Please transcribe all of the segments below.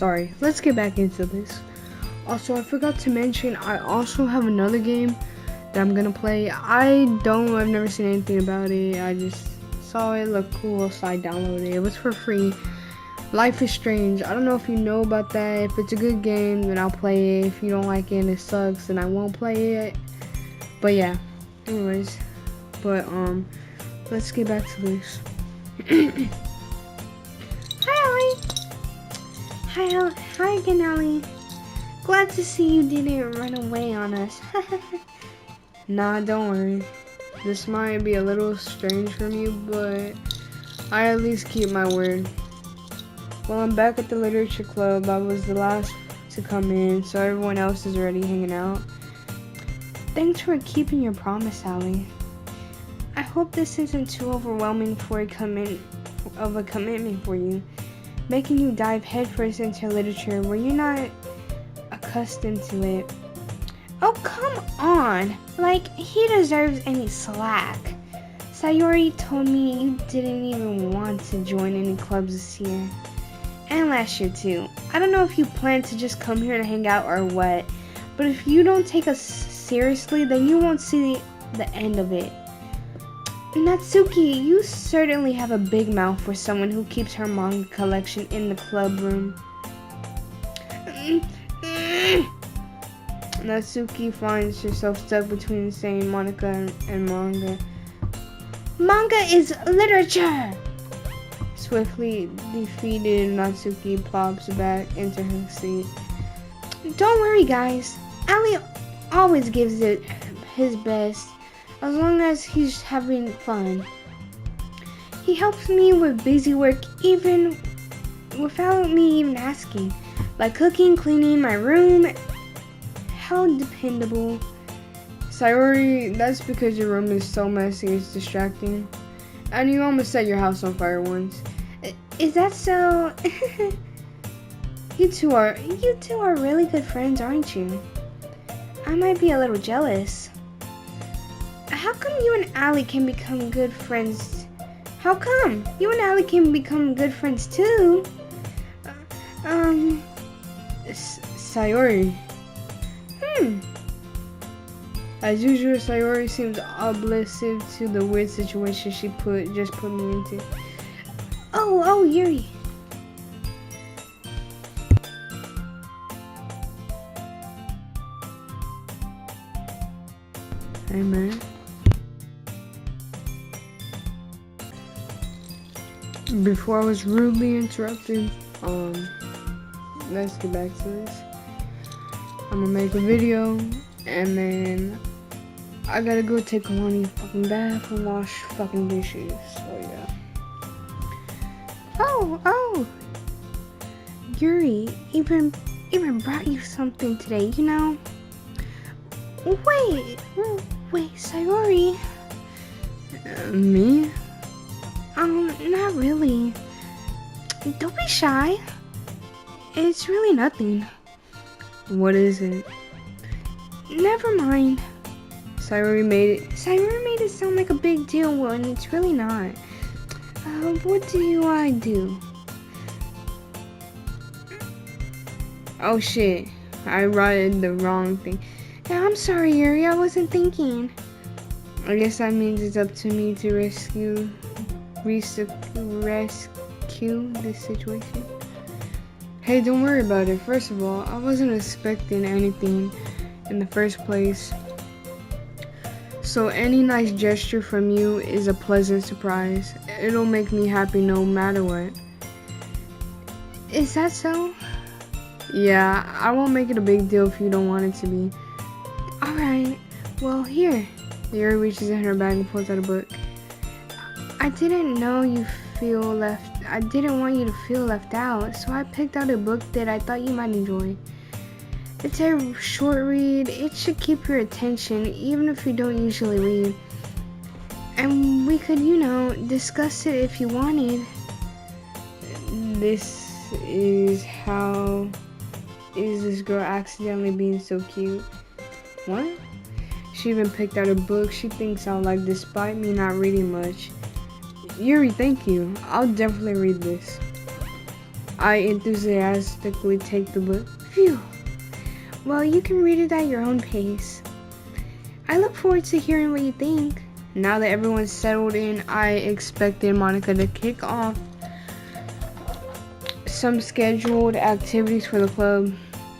sorry. Let's get back into this. Also, I forgot to mention, I also have another game that I'm gonna play. I've never seen anything about it. I just saw it look cool, so I downloaded it. It was for free. Life is Strange. I don't know if you know about that. If it's a good game, then I'll play it. If you don't like it and it sucks, then I won't play it. But yeah, anyways. But let's get back to this. Hi, Ellie. Hi again, Ellie. Glad to see you didn't run away on us. Nah, don't worry. This might be a little strange from you, but I at least keep my word. Well, I'm back at the literature club. I was the last to come in, so everyone else is already hanging out. Thanks for keeping your promise, Ellie. I hope this isn't too overwhelming for a commitment for you, making you dive headfirst into literature where you're not accustomed to it. Oh, come on. Like, he deserves any slack. Sayori told me you didn't even want to join any clubs this year. And last year too. I don't know if you plan to just come here to hang out or what, but if you don't take us seriously, then you won't see the end of it. Natsuki, you certainly have a big mouth for someone who keeps her manga collection in the club room. Natsuki finds herself stuck between saying Monica and manga. Manga is literature! Swiftly defeated, Natsuki plops back into her seat. Don't worry, guys. Ali always gives it his best, as long as he's having fun. He helps me with busy work even without me even asking, like cooking, cleaning my room. How dependable. Sayori, that's because your room is so messy it's distracting. And you almost set your house on fire once. Is that so? You two are really good friends, aren't you? I might be a little jealous. How come you and Ali can become good friends? How come you and Ali can become good friends too? Sayori. As usual, Sayori seems oblivious to the weird situation she just put me into. Oh, Yuri. Hey, man. Before I was rudely interrupted, let's get back to this. I'm gonna make a video, and then I gotta go take a long fucking bath and wash fucking dishes. So yeah. Oh, Yuri even brought you something today, you know? Wait, Sayori. Me? Not really. Don't be shy. It's really nothing. What is it? Never mind. Sayori made it sound like a big deal when it's really not. What do I do? Oh shit, I wrote the wrong thing. Yeah, I'm sorry, Yuri, I wasn't thinking. I guess that means it's up to me to rescue this situation. Hey, don't worry about it. First of all, I wasn't expecting anything in the first place. So any nice gesture from you is a pleasant surprise. It'll make me happy no matter what. Is that so? Yeah, I won't make it a big deal if you don't want it to be. Alright, well here. Yuri reaches in her bag and pulls out a book. I didn't want you to feel left out, so I picked out a book that I thought you might enjoy. It's a short read. It should keep your attention, even if you don't usually read. And we could, discuss it if you wanted. This girl accidentally being so cute? What? She even picked out a book she thinks I'll like despite me not reading much. Yuri, thank you. I'll definitely read this. I enthusiastically take the book. Phew. Well, you can read it at your own pace. I look forward to hearing what you think. Now that everyone's settled in, I expected Monica to kick off some scheduled activities for the club,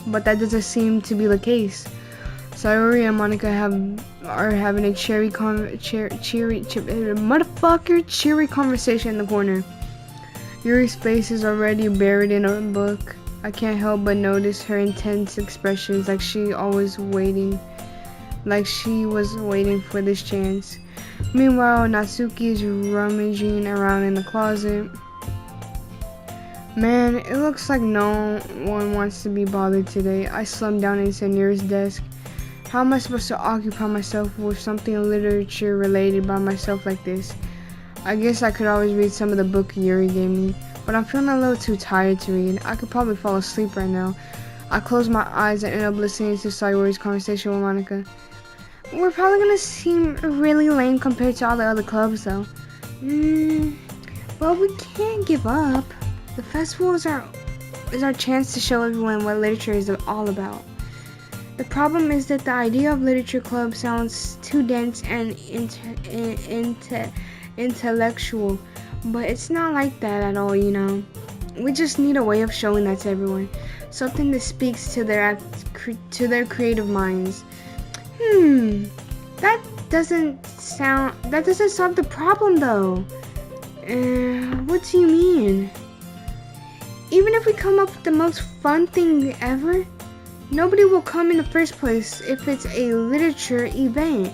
but that doesn't seem to be the case. Sayori and Monica are having a cheery conversation in the corner. Yuri's face is already buried in a book. I can't help but notice her intense expressions, like she was waiting for this chance. Meanwhile, Natsuki is rummaging around in the closet. Man, it looks like no one wants to be bothered today. I slumped down into Nira's desk. How am I supposed to occupy myself with something literature related by myself like this? I guess I could always read some of the book Yuri gave me, but I'm feeling a little too tired to read. I could probably fall asleep right now. I close my eyes and end up listening to Sayori's conversation with Monica. We're probably gonna seem really lame compared to all the other clubs, though. Well, we can't give up. The festival is our chance to show everyone what literature is all about. The problem is that the idea of literature club sounds too dense and intellectual, but it's not like that at all, you know. We just need a way of showing that to everyone, something that speaks to their creative minds. That doesn't solve the problem, though. What do you mean? Even if we come up with the most fun thing ever, nobody will come in the first place if it's a literature event.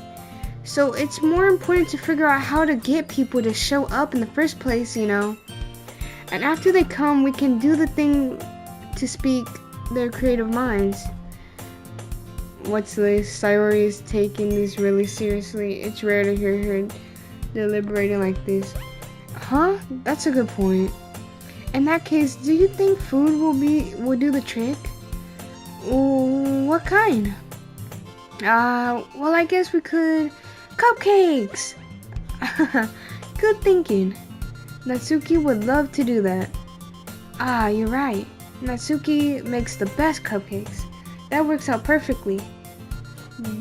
So it's more important to figure out how to get people to show up in the first place, you know. And after they come, we can do the thing to speak their creative minds. What's this? Sayori is taking this really seriously. It's rare to hear her deliberating like this. Huh? That's a good point. In that case, do you think food will do the trick? What kind? Well, I guess we could... Cupcakes! Good thinking. Natsuki would love to do that. You're right. Natsuki makes the best cupcakes. That works out perfectly.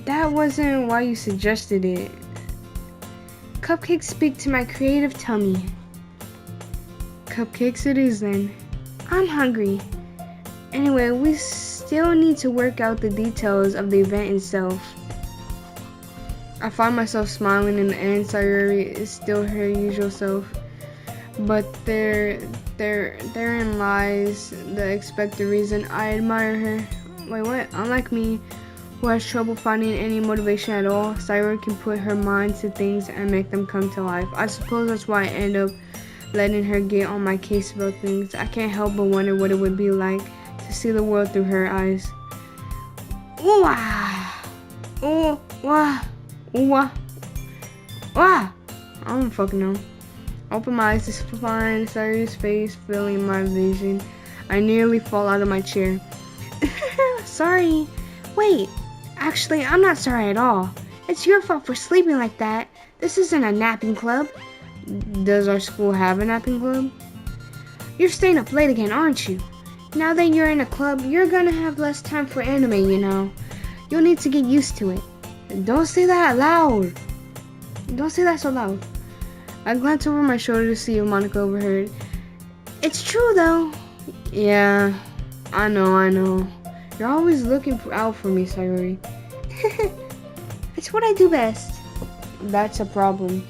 That wasn't why you suggested it. Cupcakes speak to my creative tummy. Cupcakes it is then. I'm hungry. Anyway, we still need to work out the details of the event itself. I find myself smiling in the end. Sayori is still her usual self, but therein lies the expected reason I admire her. Wait, what? Unlike me, who has trouble finding any motivation at all, Sayori can put her mind to things and make them come to life. I suppose that's why I end up letting her get on my case about things. I can't help but wonder what it would be like to see the world through her eyes. Ooh, ah. Ooh, wah. Ooh, wah. Wah. I don't fucking know. Open my eyes to find Sayori's face filling my vision. I nearly fall out of my chair. Sorry. Wait, actually, I'm not sorry at all. It's your fault for sleeping like that. This isn't a napping club. Does our school have a napping club? You're staying up late again, aren't you? Now that you're in a club, you're gonna have less time for anime, you know. You'll need to get used to it. Don't say that loud. Don't say that so loud. I glanced over my shoulder to see if Monica overheard. It's true, though. Yeah, I know. You're always looking out for me, Sayori. It's what I do best. That's a problem.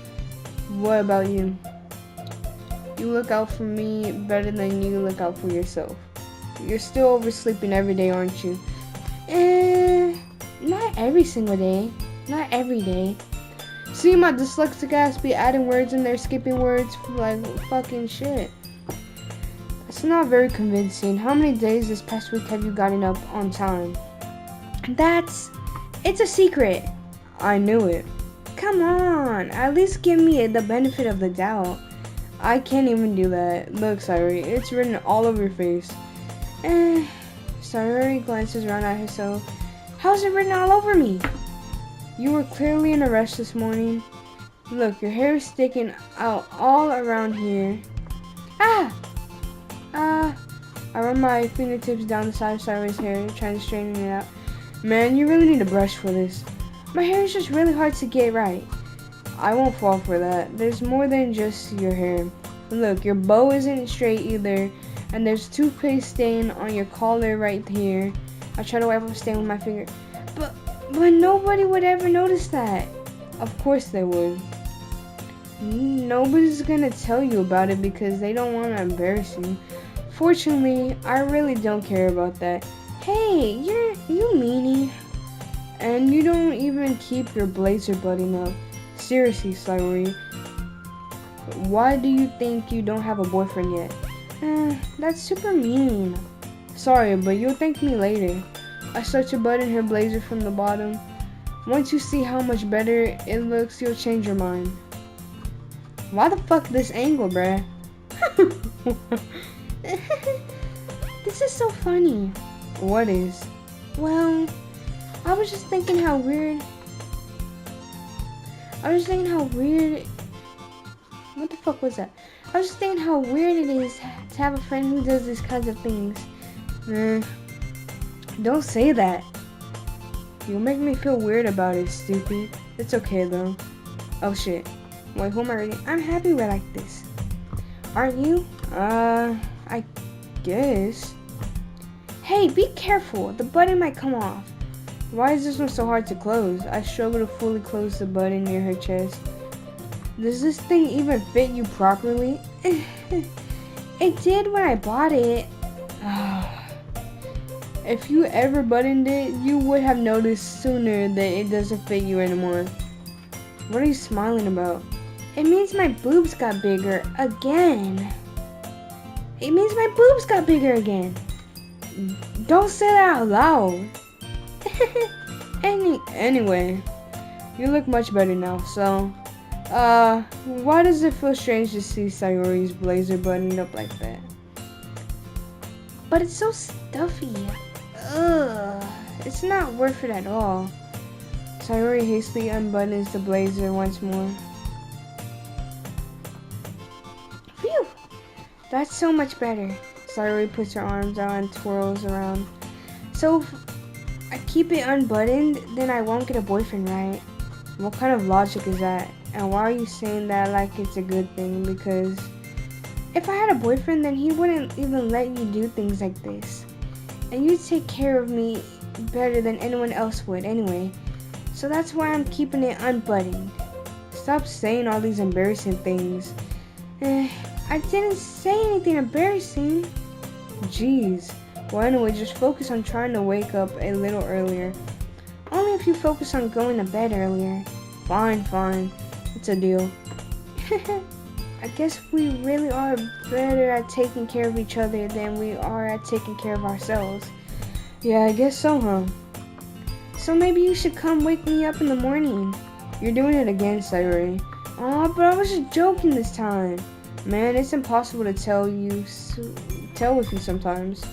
What about you? You look out for me better than you look out for yourself. You're still oversleeping every day, aren't you? Not every single day. Not every day. See, my dyslexic ass be adding words in there, skipping words like fucking shit. It's not very convincing. How many days this past week have you gotten up on time? It's a secret. I knew it. Come on, at least give me the benefit of the doubt. I can't even do that. Look, Sayori, it's written all over your face. Sayori glances around at herself. How's it written all over me? You were clearly in a rush this morning. Look, your hair is sticking out all around here. I run my fingertips down the side of Cyrus' hair, trying to straighten it out. Man, you really need a brush for this. My hair is just really hard to get right. I won't fall for that. There's more than just your hair. Look, your bow isn't straight either, and there's toothpaste stain on your collar right here. I try to wipe off stain with my finger. But nobody would ever notice that. Of course they would. Nobody's gonna tell you about it because they don't want to embarrass you. Fortunately, I really don't care about that. Hey, you meanie. And you don't even keep your blazer button up. Seriously, Sayori. Why do you think you don't have a boyfriend yet? That's super mean. Sorry, but you'll thank me later. I start to button her blazer from the bottom. Once you see how much better it looks, you'll change your mind. Why the fuck this angle, bruh? This is so funny. What is? Well, I was just thinking how weird. What the fuck was that? I was just thinking how weird it is to have a friend who does these kinds of things. Don't say that. You'll make me feel weird about it, stupid. It's okay though. Oh shit. Wait, who am I reading? I'm happy we're like this. Aren't you? I guess. Hey, be careful. The button might come off. Why is this one so hard to close? I struggle to fully close the button near her chest. Does this thing even fit you properly? It did when I bought it. If you ever buttoned it, you would have noticed sooner that it doesn't fit you anymore. What are you smiling about? It means my boobs got bigger again. It means my boobs got bigger again. Don't say that out loud. Anyway, you look much better now, so why does it feel strange to see Sayori's blazer buttoned up like that? But it's so stuffy. Ugh, it's not worth it at all. Sayori hastily unbuttons the blazer once more. Phew, that's so much better. Sayori puts her arms out and twirls around. So if I keep it unbuttoned, then I won't get a boyfriend, right? What kind of logic is that? And why are you saying that like it's a good thing? Because if I had a boyfriend, then he wouldn't even let you do things like this. And you'd take care of me better than anyone else would anyway. So that's why I'm keeping it unbuttoned. Stop saying all these embarrassing things. I didn't say anything embarrassing. Jeez. Well, anyway, just focus on trying to wake up a little earlier. Only if you focus on going to bed earlier. Fine. It's a deal. I guess we really are better at taking care of each other than we are at taking care of ourselves. Yeah, I guess so, huh? So maybe you should come wake me up in the morning. You're doing it again, Sayori. Aw, but I was just joking this time. Man, it's impossible to tell with you sometimes.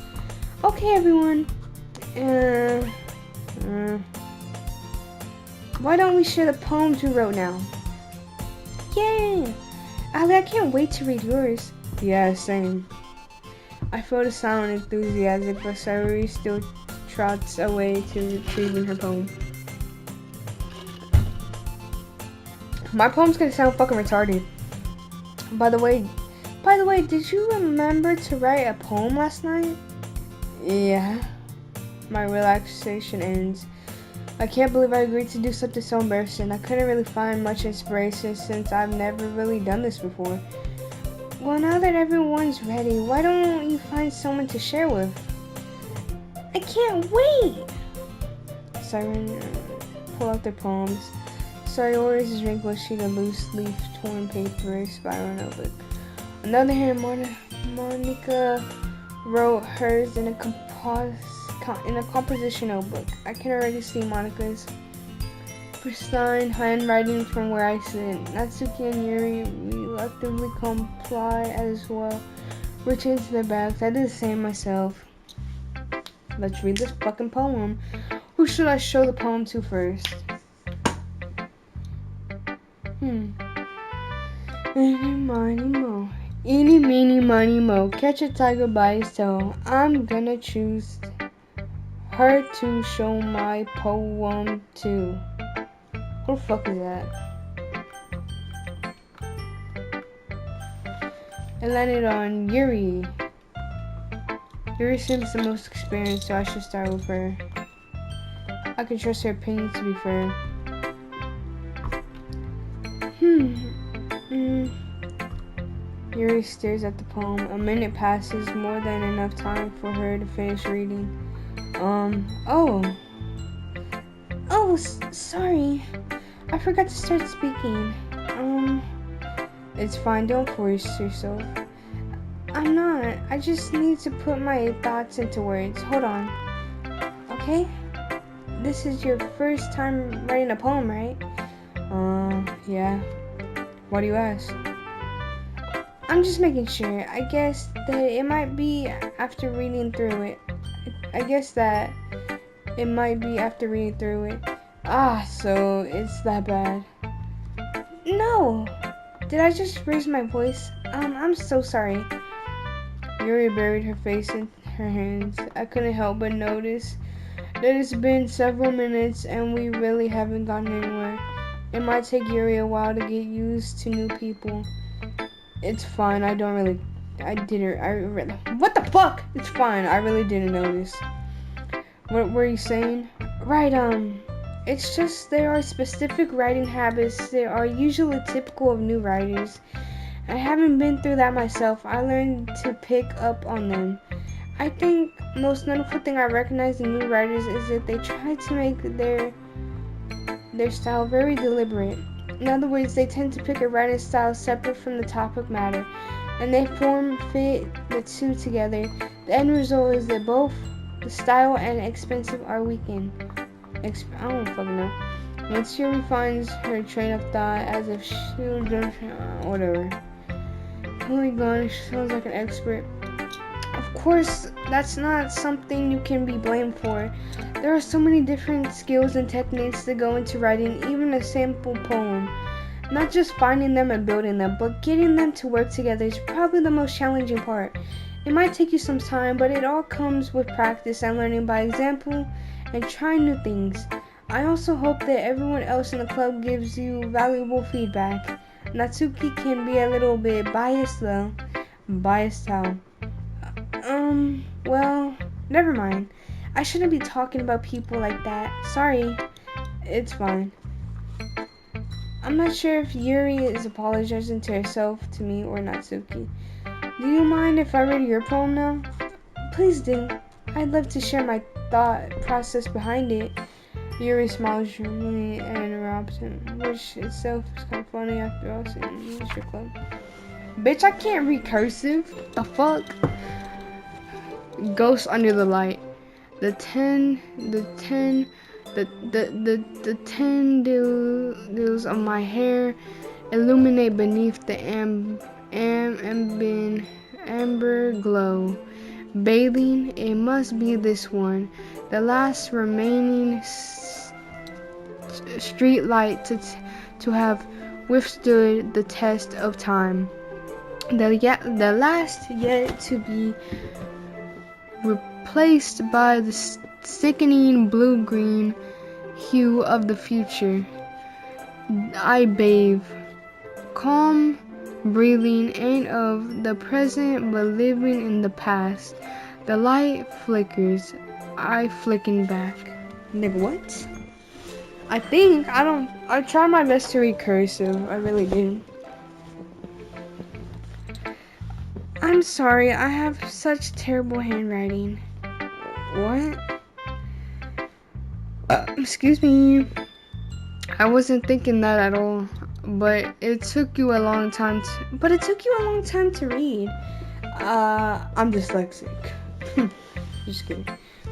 Okay, everyone. Why don't we share the poems we wrote now? Yay! Ali, I can't wait to read yours. Yeah, same. I feel the silent enthusiasm, but Sayori still trots away to retrieving her poem. My poem's gonna sound fucking retarded. By the way, did you remember to write a poem last night? Yeah. My relaxation ends. I can't believe I agreed to do something so embarrassing. I couldn't really find much inspiration since I've never really done this before. Well, now that everyone's ready, why don't you find someone to share with? I can't wait! Siren pull out their poems. Sayori's wrinkled sheet of loose leaf torn paper, spiral notebook. On the other hand, Monica wrote hers in a composition notebook. I can already see Monica's pristine handwriting from where I sit. Natsuki and Yuri reluctantly comply as well, reaching into their bags. I did the same myself. Let's read this fucking poem. Who should I show the poem to first? Any, miny, mo. Eeny, meeny, miny, mo. Catch a tiger by his tail. I'm gonna choose her to show my poem to. Who the fuck is that? It landed on Yuri. Yuri seems the most experienced, so I should start with her. I can trust her opinion to be fair. Yuri stares at the poem. A minute passes, more than enough time for her to finish reading. Sorry. I forgot to start speaking. It's fine, don't force yourself. I'm not. I just need to put my thoughts into words. Hold on. Okay? This is your first time writing a poem, right? Yeah. Why do you ask? I'm just making sure. I guess that it might be after reading through it. So it's that bad. No! Did I just raise my voice? I'm so sorry. Yuri buried her face in her hands. I couldn't help but notice that it's been several minutes and we really haven't gotten anywhere. It might take Yuri a while to get used to new people. It's fine, what the fuck? It's fine, I really didn't notice. What were you saying? Right, it's just there are specific writing habits that are usually typical of new writers. I haven't been through that myself. I learned to pick up on them. I think most notable thing I recognize in new writers is that they try to make their style very deliberate. In other words, they tend to pick a writing style separate from the topic matter, and they fit the two together. The end result is that both the style and expensive are weakened. I don't fucking know. Once Yuri finds her train of thought as if she was just whatever. Oh my god, she sounds like an expert. Of course, that's not something you can be blamed for. There are so many different skills and techniques that go into writing even a simple poem. Not just finding them and building them, but getting them to work together is probably the most challenging part. It might take you some time, but it all comes with practice and learning by example and trying new things. I also hope that everyone else in the club gives you valuable feedback. Natsuki can be a little bit biased though. Biased how? Well, never mind. I shouldn't be talking about people like that. Sorry. It's fine. I'm not sure if Yuri is apologizing to herself, to me, or Natsuki. Do you mind if I read your poem now? Please do. I'd love to share my thought process behind it. Yuri smiles dreamily and interrupts him, which itself is kind of funny after all seeing the strip club. Bitch, I can't read cursive. The fuck? Ghost under the light. The tendrils of my hair illuminate beneath the amber glow. Bathing, it must be this one, the last remaining street light to have withstood the test of time. The last yet to be replaced by the sickening blue-green hue of the future. I bathe, calm, breathing ain't of the present but living in the past. The light flickers, I flicking back. Nigga, what? I tried my best to read cursive. I really did. I'm sorry, I have such terrible handwriting. What? Excuse me. I wasn't thinking that at all. But it took you a long time to read. I'm dyslexic. Just kidding.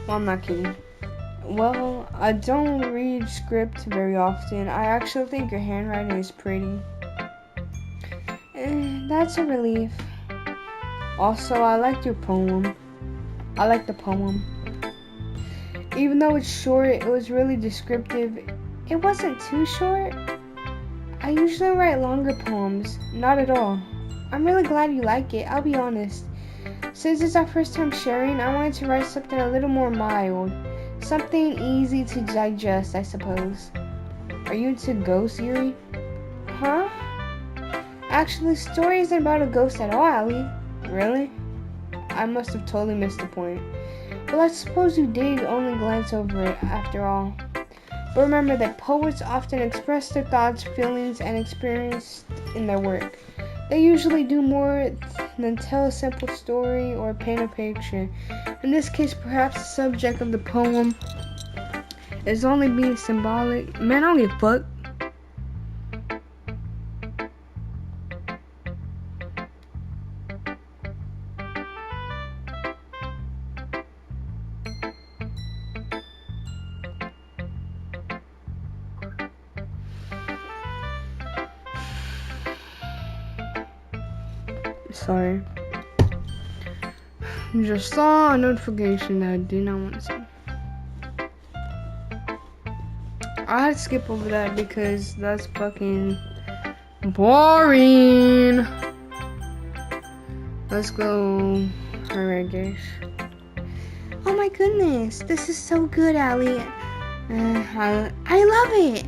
Well, I'm not kidding. Well, I don't read script very often. I actually think your handwriting is pretty. That's a relief. Also, I liked your poem. I like the poem. Even though it's short, it was really descriptive. It wasn't too short. I usually write longer poems. Not at all. I'm really glad you like it, I'll be honest. Since it's our first time sharing, I wanted to write something a little more mild. Something easy to digest, I suppose. Are you into ghosts, Yuri? Huh? Actually, the story isn't about a ghost at all, Allie. Really? I must have totally missed the point. Well, I suppose you did only glance over it, after all. But remember that poets often express their thoughts, feelings, and experiences in their work. They usually do more than tell a simple story or paint a picture. In this case, perhaps the subject of the poem is only being symbolic. Man, I don't give a fuck. Sorry. Just saw a notification that I did not want to see. I had to skip over that because that's fucking boring. Let's go. Alright, guys. Oh my goodness, this is so good, Allie. I love it.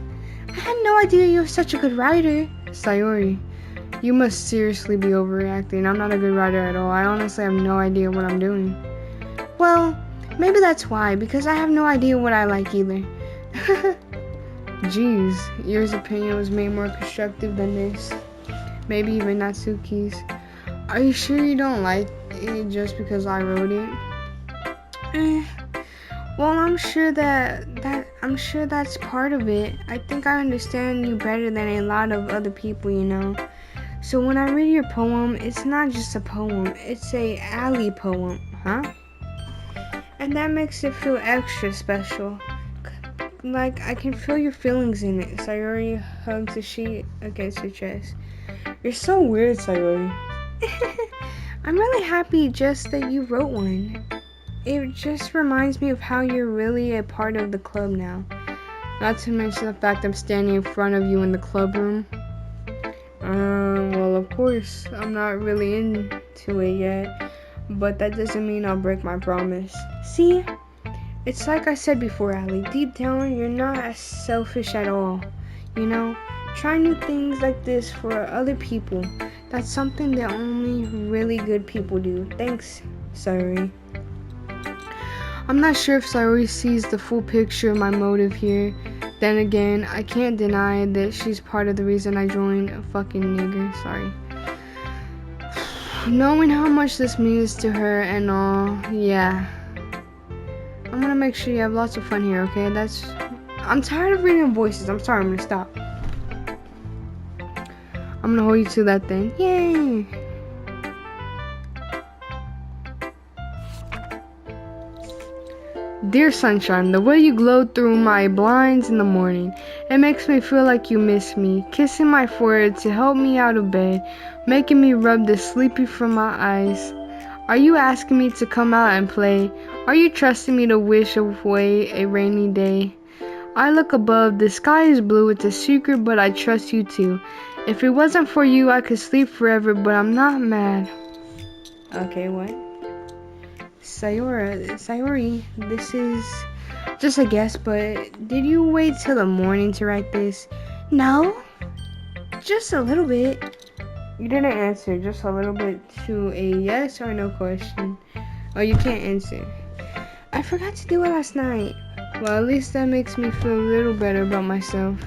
I had no idea you were such a good writer. Sayori, you must seriously be overreacting. I'm not a good writer at all. I honestly have no idea what I'm doing. Well, maybe that's why, because I have no idea what I like either. Jeez, yours opinion was made more constructive than this. Maybe even Natsuki's. Are you sure you don't like it just because I wrote it? Well, I'm sure that's part of it. I think I understand you better than a lot of other people, you know. So when I read your poem, it's not just a poem, it's a Allie poem, huh? And that makes it feel extra special. Like I can feel your feelings in it. Sayori hugs the sheet against her chest. You're so weird, Sayori. I'm really happy just that you wrote one. It just reminds me of how you're really a part of the club now. Not to mention the fact I'm standing in front of you in the club room. Well, of course, I'm not really into it yet, but that doesn't mean I'll break my promise. See? It's like I said before, Allie. Deep down, you're not as selfish at all. You know? Try new things like this for other people. That's something that only really good people do. Thanks, Sayori. I'm not sure if Sayori sees the full picture of my motive here. Then again, I can't deny that she's part of the reason I joined a fucking nigger. Sorry. Knowing how much this means to her and all, yeah. I'm gonna make sure you have lots of fun here, okay? I'm tired of reading voices. I'm sorry, I'm gonna stop. I'm gonna hold you to that thing. Yay! Dear sunshine, the way you glow through my blinds in the morning, it makes me feel like you miss me, kissing my forehead to help me out of bed, making me rub the sleepy from my eyes. Are you asking me to come out and play? Are you trusting me to wish away a rainy day? I look above, the sky is blue, it's a secret, but I trust you too. If it wasn't for you, I could sleep forever, but I'm not mad. Okay, what? Sayori, this is just a guess, but did you wait till the morning to write this? No. Just a little bit. You didn't answer just a little bit to a yes or no question. Oh, you can't answer. I forgot to do it last night. Well, at least that makes me feel a little better about myself.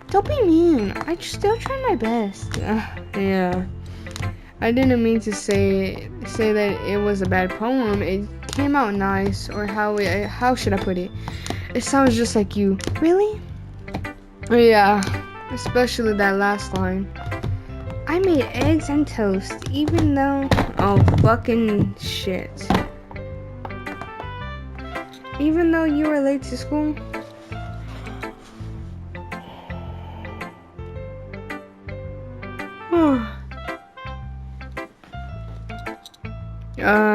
Don't be mean. I still try my best. Yeah. I didn't mean to say that it was a bad poem. It came out nice, or how should I put it? It sounds just like you. Really? Yeah, especially that last line. I made eggs and toast, even though... Oh, fucking shit. Even though you were late to school?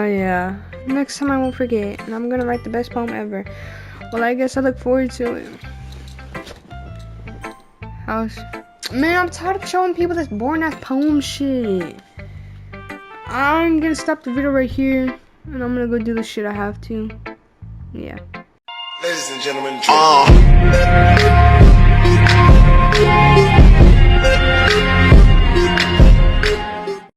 Yeah. Next time I won't forget, and I'm gonna write the best poem ever. Well, I guess I look forward to it. Man, I'm tired of showing people this boring ass poem shit. I'm gonna stop the video right here, and I'm gonna go do the shit I have to. Yeah. Ladies and gentlemen,